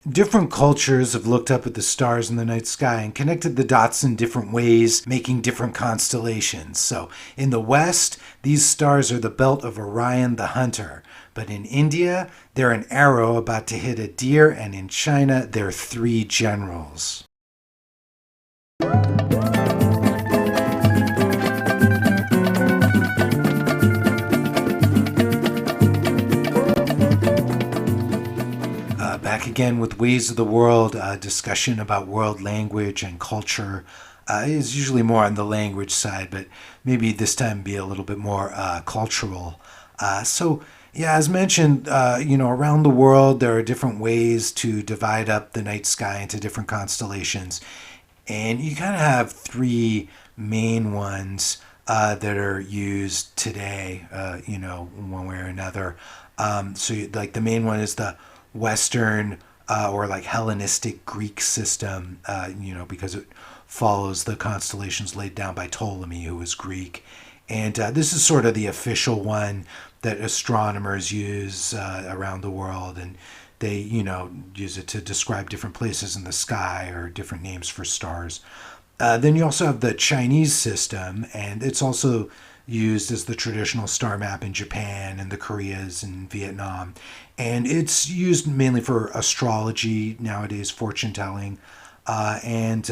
Different cultures have looked up at the stars in the night sky and connected the dots in different ways, making different constellations. So, in the West, these stars are the belt of Orion the Hunter. But in India, they're an arrow about to hit a deer, and in China, they're three generals. Back again with Ways of the World, discussion about world language and culture. Is usually more on the language side, but maybe this time be a little bit more cultural. Yeah, as mentioned, around the world there are different ways to divide up the night sky into different constellations, and you kind of have three main ones that are used today. One way or another. Like the main one is the Western or like Hellenistic Greek system, because it follows the constellations laid down by Ptolemy, who was Greek. And this is sort of the official one that astronomers use around the world. And they, use it to describe different places in the sky or different names for stars. Then you also have the Chinese system, and it's also used as the traditional star map in Japan and the Koreas and Vietnam. And it's used mainly for astrology nowadays, fortune telling. Then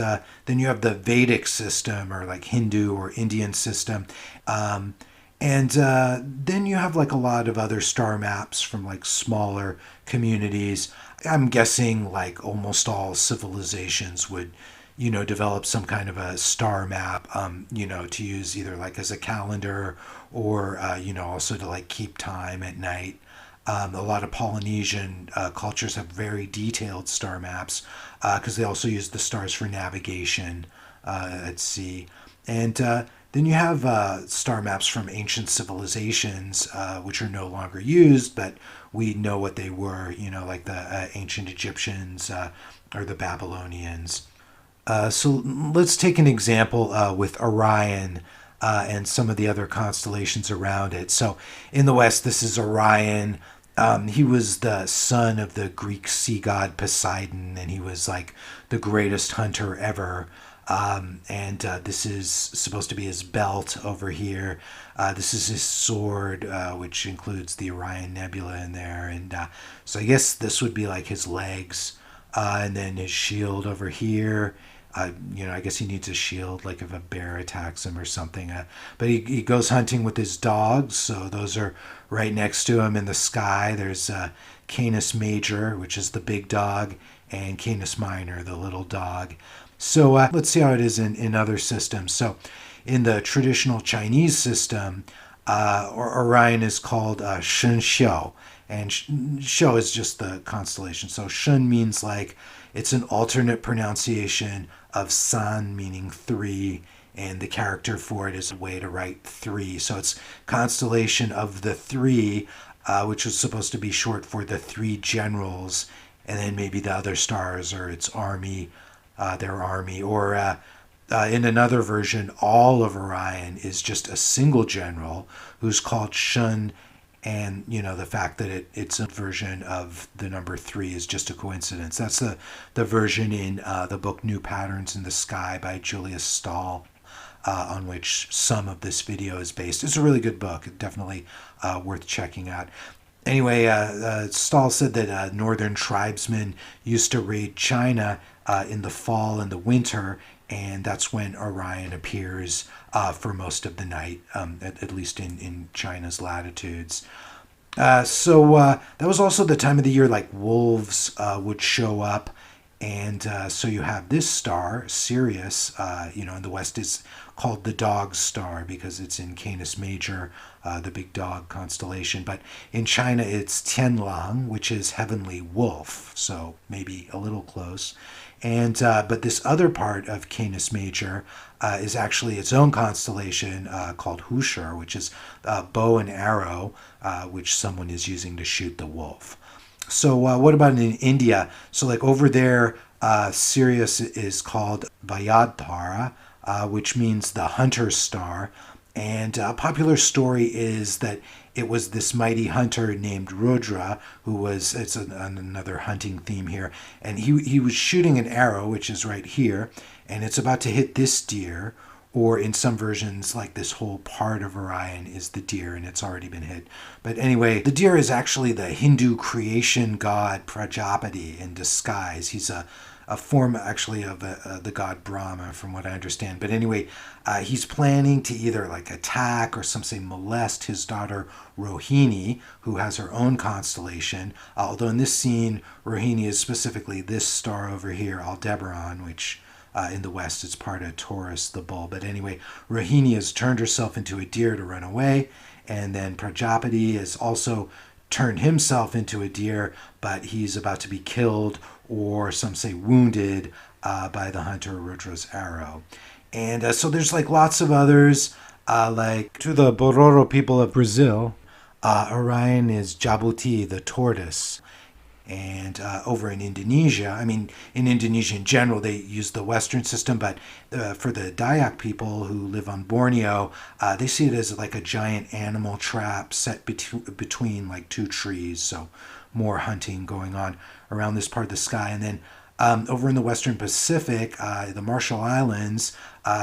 you have the Vedic system, or like Hindu or Indian system. Then you have like a lot of other star maps from like smaller communities. I'm guessing like almost all civilizations would develop some kind of a star map, to use either like as a calendar or, also to like keep time at night. A lot of Polynesian cultures have very detailed star maps because they also use the stars for navigation at sea. And then you have star maps from ancient civilizations, which are no longer used, but we know what they were, like the ancient Egyptians or the Babylonians. So let's take an example with Orion and some of the other constellations around it. So in the West, this is Orion. He was the son of the Greek sea god Poseidon, and he was like the greatest hunter ever. This is supposed to be his belt over here. This is his sword, which includes the Orion Nebula in there. And so I guess this would be like his legs. And then his shield over here. I guess he needs a shield, like if a bear attacks him or something. But he goes hunting with his dogs, so those are right next to him in the sky. There's Canis Major, which is the big dog, and Canis Minor, the little dog. So let's see how it is in other systems. So in the traditional Chinese system, Orion is called Shun, and Shou is just the constellation. So Shun means like it's an alternate pronunciation of San, meaning three, and the character for it is a way to write three. So it's constellation of the three, which was supposed to be short for the three generals, and then maybe the other stars or its army, their army, or in another version, all of Orion is just a single general who's called Shun. And the fact that it's a version of the number three is just a coincidence. That's the version in the book New Patterns in the Sky by Julius Staal, on which some of this video is based. It's a really good book, definitely worth checking out. Anyway, Stahl said that northern tribesmen used to raid China in the fall and the winter, and that's when Orion appears for most of the night, at least in China's latitudes. That was also the time of the year like wolves would show up. And so you have this star, Sirius, in the West is called the dog star because it's in Canis Major, the big dog constellation. But in China, it's Tianlang, which is heavenly wolf, so maybe a little close. And but this other part of Canis Major is actually its own constellation called Hushur, which is bow and arrow, which someone is using to shoot the wolf. So what about in India? So like over there, Sirius is called Vayadhara, which means the hunter's star. And a popular story is that it was this mighty hunter named Rudra, who was, another hunting theme here, and he was shooting an arrow, which is right here, and it's about to hit this deer, or in some versions, like this whole part of Orion is the deer and it's already been hit. But anyway, the deer is actually the Hindu creation god Prajapati in disguise. He's a form actually of the god Brahma, from what I understand. But anyway, he's planning to either like attack or some say molest his daughter Rohini, who has her own constellation. Although in this scene, Rohini is specifically this star over here, Aldebaran, which in the west it's part of Taurus, the bull. But anyway, Rohini has turned herself into a deer to run away, and then Prajapati has also turned himself into a deer, but he's about to be killed, or some say wounded, by the hunter Rudra's arrow. And so there's like lots of others, like to the Bororo people of Brazil, Orion is Jabuti, the tortoise. And over in Indonesia, I mean, in Indonesia in general, they use the Western system, but for the Dayak people who live on Borneo, they see it as like a giant animal trap set between like two trees. So more hunting going on around this part of the sky. And then over in the Western Pacific, the Marshall Islands,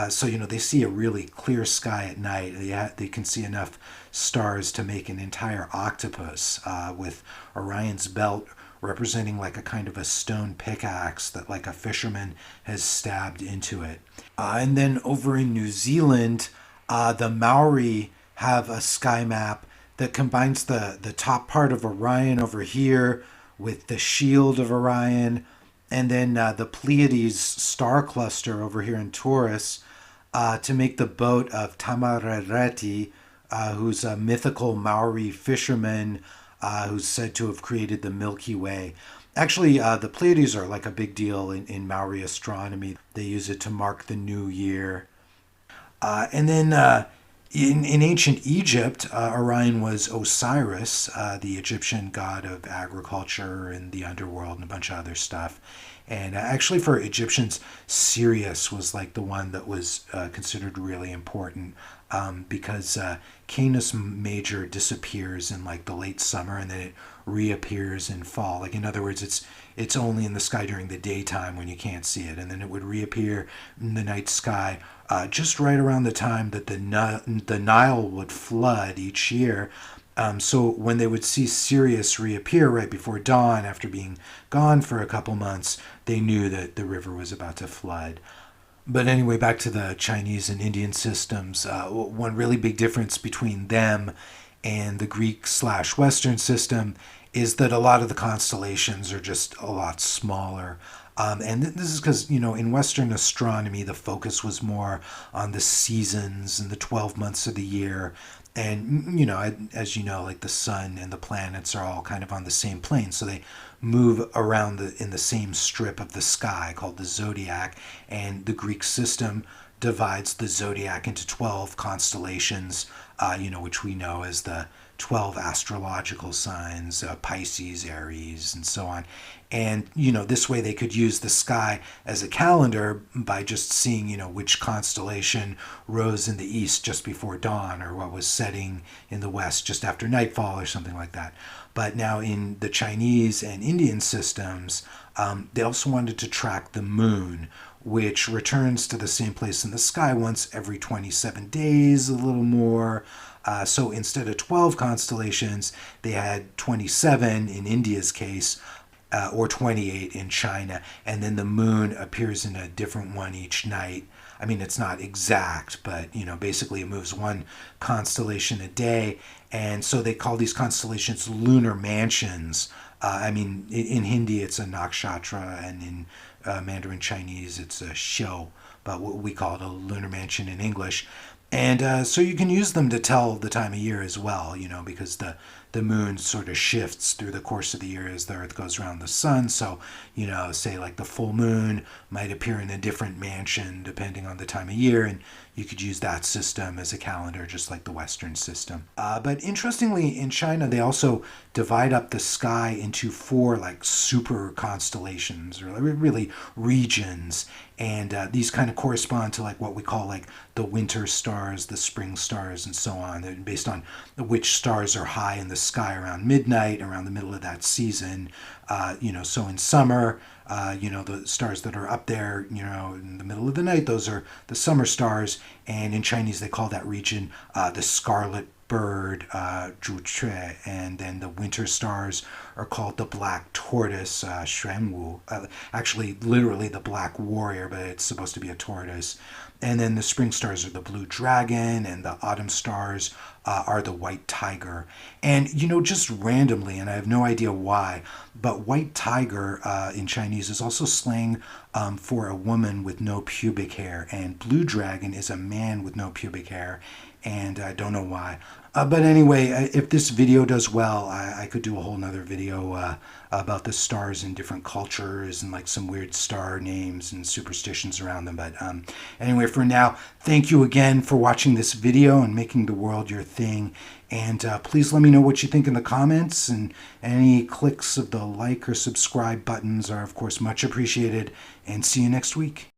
so, they see a really clear sky at night. They can see enough stars to make an entire octopus, with Orion's belt representing like a kind of a stone pickaxe that like a fisherman has stabbed into it. And then over in New Zealand, the Maori have a sky map that combines the top part of Orion over here with the shield of Orion, and then the Pleiades star cluster over here in Taurus, to make the boat of Tamarereti, who's a mythical Maori fisherman who's said to have created the Milky Way. Actually, the Pleiades are like a big deal in Maori astronomy. They use it to mark the new year. And then in ancient Egypt, Orion was Osiris, the Egyptian god of agriculture and the underworld and a bunch of other stuff. And actually for Egyptians, Sirius was like the one that was considered really important, because Canis Major disappears in like the late summer and then it reappears in fall. Like, in other words, it's only in the sky during the daytime when you can't see it, and then it would reappear in the night sky just right around the time that the Nile would flood each year. So when they would see Sirius reappear right before dawn after being gone for a couple months, they knew that the river was about to flood. But anyway, back to the Chinese and Indian systems. One really big difference between them and the Greek/Western system is that a lot of the constellations are just a lot smaller. And this is because, in Western astronomy, the focus was more on the seasons and the 12 months of the year. And, as you know, like the sun and the planets are all kind of on the same plane. So they move around in the same strip of the sky called the zodiac. And the Greek system divides the zodiac into 12 constellations, which we know as the 12 astrological signs, Pisces, Aries, and so on. And, this way they could use the sky as a calendar by just seeing, which constellation rose in the east just before dawn, or what was setting in the west just after nightfall, or something like that. But now in the Chinese and Indian systems, they also wanted to track the moon, which returns to the same place in the sky once every 27 days, a little more. So instead of 12 constellations, they had 27 in India's case, or 28 in China. And then the moon appears in a different one each night. I mean, it's not exact, but, basically it moves one constellation a day. And so they call these constellations lunar mansions. In Hindi, it's a nakshatra, and in Mandarin Chinese, it's a shou, but what we call it a lunar mansion in English. And so you can use them to tell the time of year as well, because the the moon sort of shifts through the course of the year as the Earth goes around the sun. So, say like the full moon might appear in a different mansion depending on the time of year, and you could use that system as a calendar, just like the Western system. But interestingly, in China, they also divide up the sky into four like super constellations, or really regions, and these kind of correspond to like what we call like the winter stars, the spring stars, and so on. They're based on which stars are high in the sky around midnight, around the middle of that season. So in summer, the stars that are up there, in the middle of the night, those are the summer stars. And in Chinese, they call that region the scarlet bird, Zhu Cue, and then the winter stars are called the black tortoise, Xuan Wu. Actually, literally the black warrior, but it's supposed to be a tortoise. And then the spring stars are the blue dragon, and the autumn stars are the white tiger. And, just randomly, and I have no idea why, but white tiger in Chinese is also slang for a woman with no pubic hair, and blue dragon is a man with no pubic hair, and I don't know why. But anyway, if this video does well, I could do a whole nother video about the stars in different cultures and like some weird star names and superstitions around them. But anyway, for now, thank you again for watching this video and making the world your thing. And please let me know what you think in the comments, and any clicks of the like or subscribe buttons are, of course, much appreciated. And see you next week.